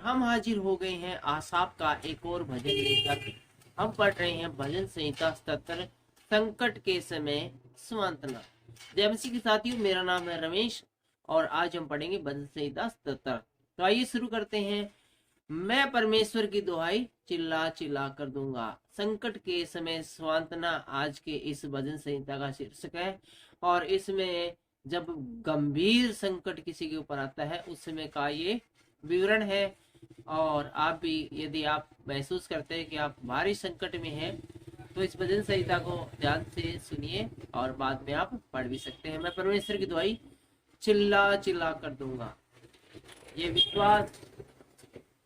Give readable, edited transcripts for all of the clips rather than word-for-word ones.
हम हाजिर हो गए हैं आसाप का एक और भजन लेकर। हम पढ़ रहे हैं भजन संहिता 77, संकट के समय सांत्वना। जय मसीह के साथियों, मेरा नाम है रमेश और आज हम पढ़ेंगे भजन संहिता 77। तो आइए शुरू करते हैं। मैं परमेश्वर की दुहाई चिल्ला चिल्ला कर दूंगा। संकट के समय सांत्वना आज के इस भजन संहिता का शीर्षक है। और इसमें जब गंभीर संकट किसी के ऊपर आता है उस समय का ये विवरण है। और आप भी यदि आप महसूस करते हैं कि आप भारी संकट में हैं तो इस भजन संहिता को ध्यान से सुनिए और बाद में आप पढ़ भी सकते हैं। मैं परमेश्वर की दुहाई चिल्ला चिल्ला कर दूंगा। ये विश्वास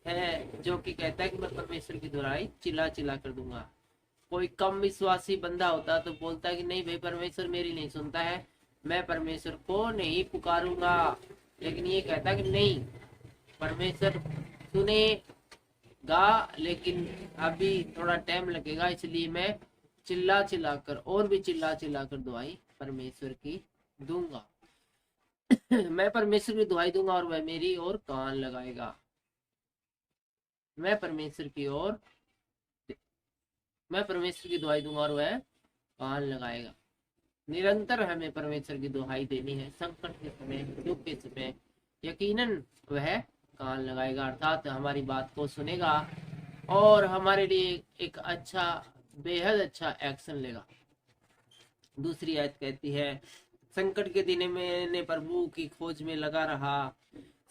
है जो कि कहता है कि मैं परमेश्वर की दुहाई चिल्ला चिल्ला कर दूंगा। कोई कम विश्वासी बंदा होता तो बोलता है कि नहीं भाई, परमेश्वर मेरी नहीं सुनता है, मैं परमेश्वर को नहीं पुकारूंगा। लेकिन ये कहता कि नहीं, परमेश्वर सुनेगा, लेकिन अभी थोड़ा टाइम लगेगा, इसलिए मैं चिल्ला चिल्ला कर और भी चिल्ला चिल्ला कर दुआई परमेश्वर की दूंगा। मैं परमेश्वर की दुआई दूंगा और वह मेरी ओर कान लगाएगा। मैं परमेश्वर की दुआई दूंगा और वह कान लगाएगा। निरंतर हमें परमेश्वर की दुहाई देनी है। संकट के समय, दुख के समय यकीनन वह कान लगाएगा, अर्थात हमारी बात को सुनेगा और हमारे लिए एक अच्छा, बेहद अच्छा एक्शन लेगा। दूसरी आयत कहती है, संकट के दिन मैंने प्रभु की खोज में लगा रहा।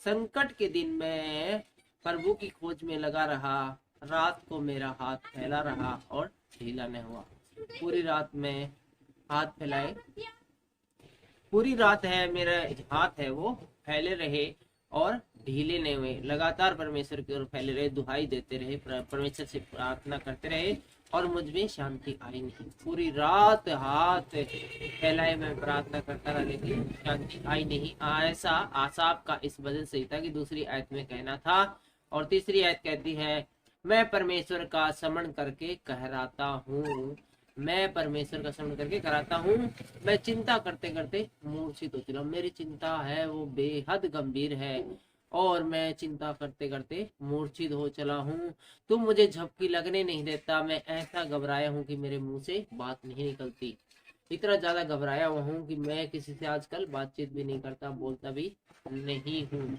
संकट के दिन में प्रभु की खोज में लगा रहा। रात को मेरा हाथ फैला रहा और ढीला न हुआ। पूरी रात में हाथ फैलाए, पूरी रात है मेरा हाथ है वो फैले रहे और ढीले नहीं हुए। लगातार परमेश्वर की ओर फैले रहे, दुहाई देते रहे, परमेश्वर से प्रार्थना करते रहे और मुझ में शांति आई नहीं। पूरी रात हाथ फैलाए मैं प्रार्थना करता रहा लेकिन शांति आई नहीं। ऐसा आसाप का इस भजन संहिता की दूसरी आयत में कहना था। और तीसरी आयत कहती है, मैं परमेश्वर का स्मरण करके कहराता हूँ। मैं परमेश्वर का स्मरण करके कराता हूँ। मैं चिंता करते करते मूर्छित हो चला। मेरी चिंता है वो बेहद गंभीर है और मैं चिंता करते करते मूर्छित हो चला हूँ। तुम मुझे झपकी लगने नहीं देता। मैं ऐसा घबराया हूँ कि मेरे मुंह से बात नहीं निकलती। इतना ज्यादा घबराया हुआ हूँ कि मैं किसी से आजकल बातचीत भी नहीं करता, बोलता भी नहीं हूँ।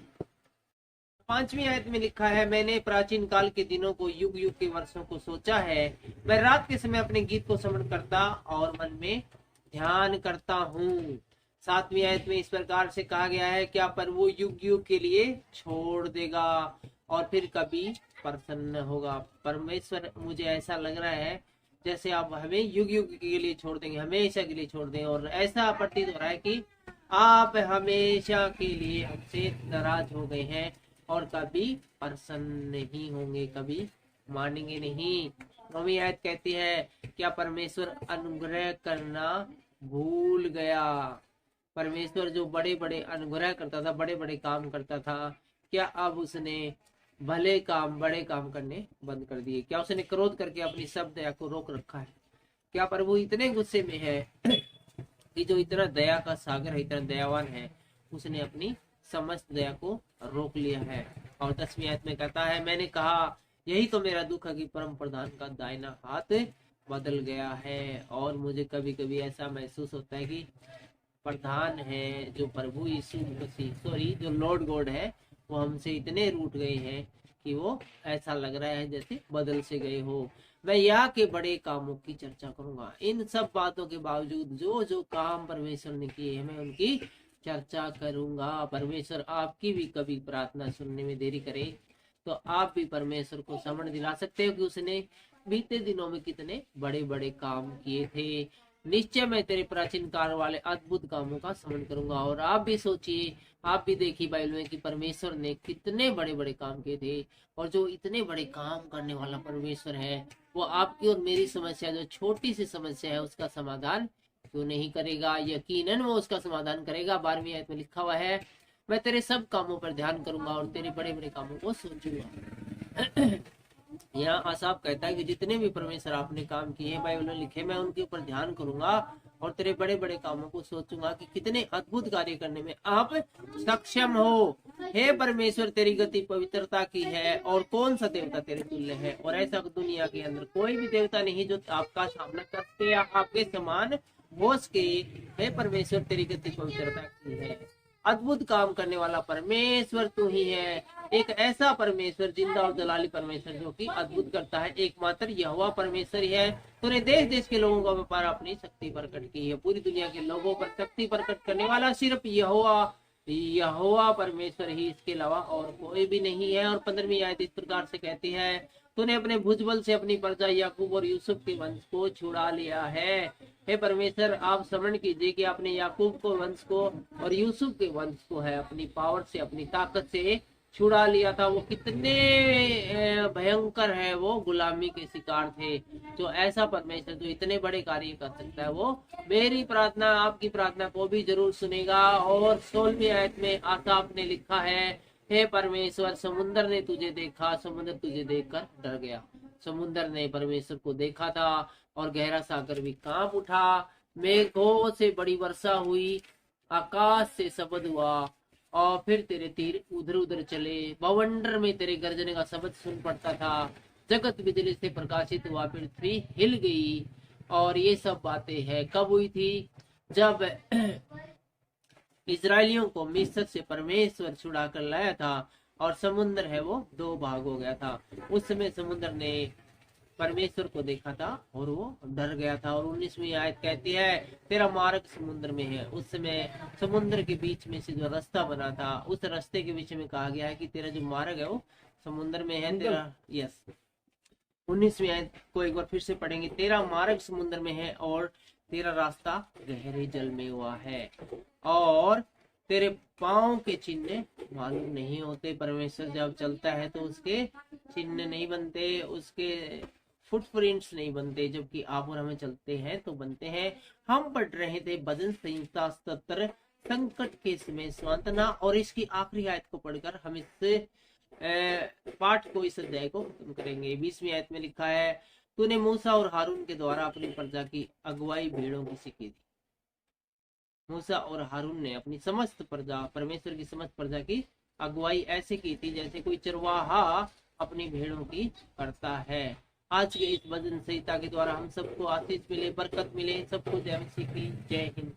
5वीं आयत में लिखा है, मैंने प्राचीन काल के दिनों को, युग युग के वर्षों को सोचा है। मैं रात के समय अपने गीत को स्मरण करता और मन में ध्यान करता हूँ। 7वीं आयत में इस प्रकार से कहा गया है, क्या प्रभु युग युग के लिए छोड़ देगा और फिर कभी प्रसन्न होगा। परमेश्वर, मुझे ऐसा लग रहा है जैसे आप हमें युग युग के लिए छोड़ देंगे, हमेशा के लिए छोड़ देंगे। और ऐसा प्रतीत हो रहा है कि आप हमेशा के लिए हमसे नाराज हो गए हैं और कभी प्रसन्न नहीं होंगे, कभी मानेंगे नहीं। 9वीं आयत कहती है, क्या परमेश्वर अनुग्रह करना भूल गया। परमेश्वर जो बड़े बड़े अनुग्रह करता था, बड़े बड़े काम करता था, क्या अब उसने भले काम, बड़े काम करने बंद कर दिए? क्या उसने क्रोध करके अपनी सब दया को रोक रखा है? क्या प्रभु इतने गुस्से में है कि जो इतना दया का सागर है, इतना दयावान है, उसने अपनी समस्त दया को रोक लिया है? और 10वीं आयत में कहता है, मैंने कहा यही तो मेरा दुख है कि परम प्रधान का दाहिना हाथ बदल गया है। और मुझे कभी कभी ऐसा महसूस होता है कि प्रधान है जो प्रभु यीशु मसीह, जो लॉर्ड गॉड है, वो हमसे इतने रूठ गए हैं कि वो ऐसा लग रहा है जैसे बदल से गए हो। मैं यहाँ के बड़े कामों की चर्चा करूंगा। इन सब बातों के बावजूद जो जो काम परमेश्वर ने किए हैं, मैं उनकी चर्चा करूंगा। परमेश्वर आपकी भी कभी प्रार्थना सुनने में देरी करे तो आप भी परमेश्वर को स्मरण दिला सकते हो कि उसने बीते दिनों में कितने बड़े बड़े काम किए थे। निश्चय मैं तेरे प्राचीन काल वाले अद्भुत कामों का स्मरण करूंगा। और आप भी सोचिए, आप भी देखिए बाइबल में कि परमेश्वर ने कितने बड़े बड़े काम किए थे। और जो इतने बड़े काम करने वाला परमेश्वर है, वो आपकी और मेरी समस्या, जो छोटी सी समस्या है, उसका समाधान क्यों नहीं करेगा? यकीनन वो उसका समाधान करेगा। 12वीं आयत में लिखा हुआ है, मैं तेरे सब कामों पर ध्यान करूंगा और तेरे बड़े बड़े कामों को सोचूंगा। यहाँ आसाफ कहता है कि जितने भी परमेश्वर आपने काम किए हैं, बाइबल में लिखे, मैं उनके ऊपर ध्यान करूंगा और तेरे बड़े बड़े कामों को सोचूंगा कि कितने अद्भुत कार्य करने में आप सक्षम हो। हे परमेश्वर तेरी गति पवित्रता की है और कौन सा देवता तेरे तुल्य है, और ऐसा दुनिया के अंदर कोई भी देवता नहीं जो आपका सामना करते या आपके समान हो सके। हे परमेश्वर तेरी गति पवित्रता की है, अद्भुत काम करने वाला परमेश्वर तू ही है। एक ऐसा परमेश्वर, जिंदा और जलाली परमेश्वर जो कि अद्भुत करता है, एकमात्र यहोवा परमेश्वर ही है। तूने देश देश के लोगों का व्यापार अपनी शक्ति प्रकट की है। पूरी दुनिया के लोगों पर शक्ति प्रकट करने वाला सिर्फ यहोवा परमेश्वर ही, इसके अलावा और कोई भी नहीं है। और 15वीं आयत इस प्रकार से कहती है, तूने अपने भुजबल से अपनी प्रजा याकूब और यूसुफ के वंश को छुड़ा लिया है। हे परमेश्वर, आप स्मरण कीजिए कि आपने याकूब को वंश को और यूसुफ के वंश को है अपनी पावर से, अपनी ताकत से छुड़ा लिया था। वो कितने भयंकर है, वो गुलामी के शिकार थे। जो ऐसा परमेश्वर जो इतने बड़े कार्य कर सकता है, वो मेरी प्रार्थना, आपकी प्रार्थना को भी जरूर सुनेगा। और 16वीं आयत में आसाफ ने लिखा है, हे परमेश्वर, समुद्र ने तुझे देखा, समुद्र तुझे देखकर डर गया। समुद्र ने परमेश्वर को देखा था और गहरा सागर भी कांप उठा। मेघों से बड़ी वर्षा हुई, आकाश से शब्द हुआ और फिर तेरे तीर उधर उधर चले। बवंडर में तेरे गर्जने का शब्द सुन पड़ता था। जगत बिजली से प्रकाशित हुआ, पृथ्वी हिल गई। और ये सब बातें हैं कब हुई थी? जब इजरायलियों को मिस्र से परमेश्वर छुड़ा कर लाया था और समुद्र है वो 2 भाग हो गया था। उस समय समुद्र ने परमेश्वर को देखा था और वो डर गया था। और 19वीं आयत कहती है, तेरा मार्ग समुद्र में है। उस समय समुद्र के बीच में से जो रास्ता बना था, उस रास्ते के बीच में कहा गया है कि तेरा जो मार्ग है वो समुद्र में है। तेरा 19वीं आयत को एक बार फिर से पढ़ेंगे। तेरा मार्ग समुद्र में है और तेरा रास्ता गहरे जल में हुआ है, और तेरे पाँव के चिन्ह मालूम नहीं होते। परमेश्वर जब चलता है तो उसके चिन्ह नहीं बनते, उसके फुटप्रिंट्स नहीं बनते, जबकि आप और हमें चलते हैं तो बनते हैं। हम पढ़ रहे थे भजन संहिता 77, संकट के समय सांत्वना, और इसकी आखिरी आयत को पढ़कर हम इस पाठ को, इस अध्याय को खत्म करेंगे। 20वीं आयत में लिखा है, तूने मूसा और हारून के द्वारा अपनी प्रजा की अगुवाई भेड़ों की सी की थी। मूसा और हारून ने अपनी समस्त प्रजा, परमेश्वर की समस्त प्रजा की अगुवाई ऐसे की थी जैसे कोई चरवाहा अपनी भेड़ों की करता है। आज के इस भजन संहिता के द्वारा हम सबको आशीष मिले, बरकत मिले। सबको जय मसीह की जय हिंद।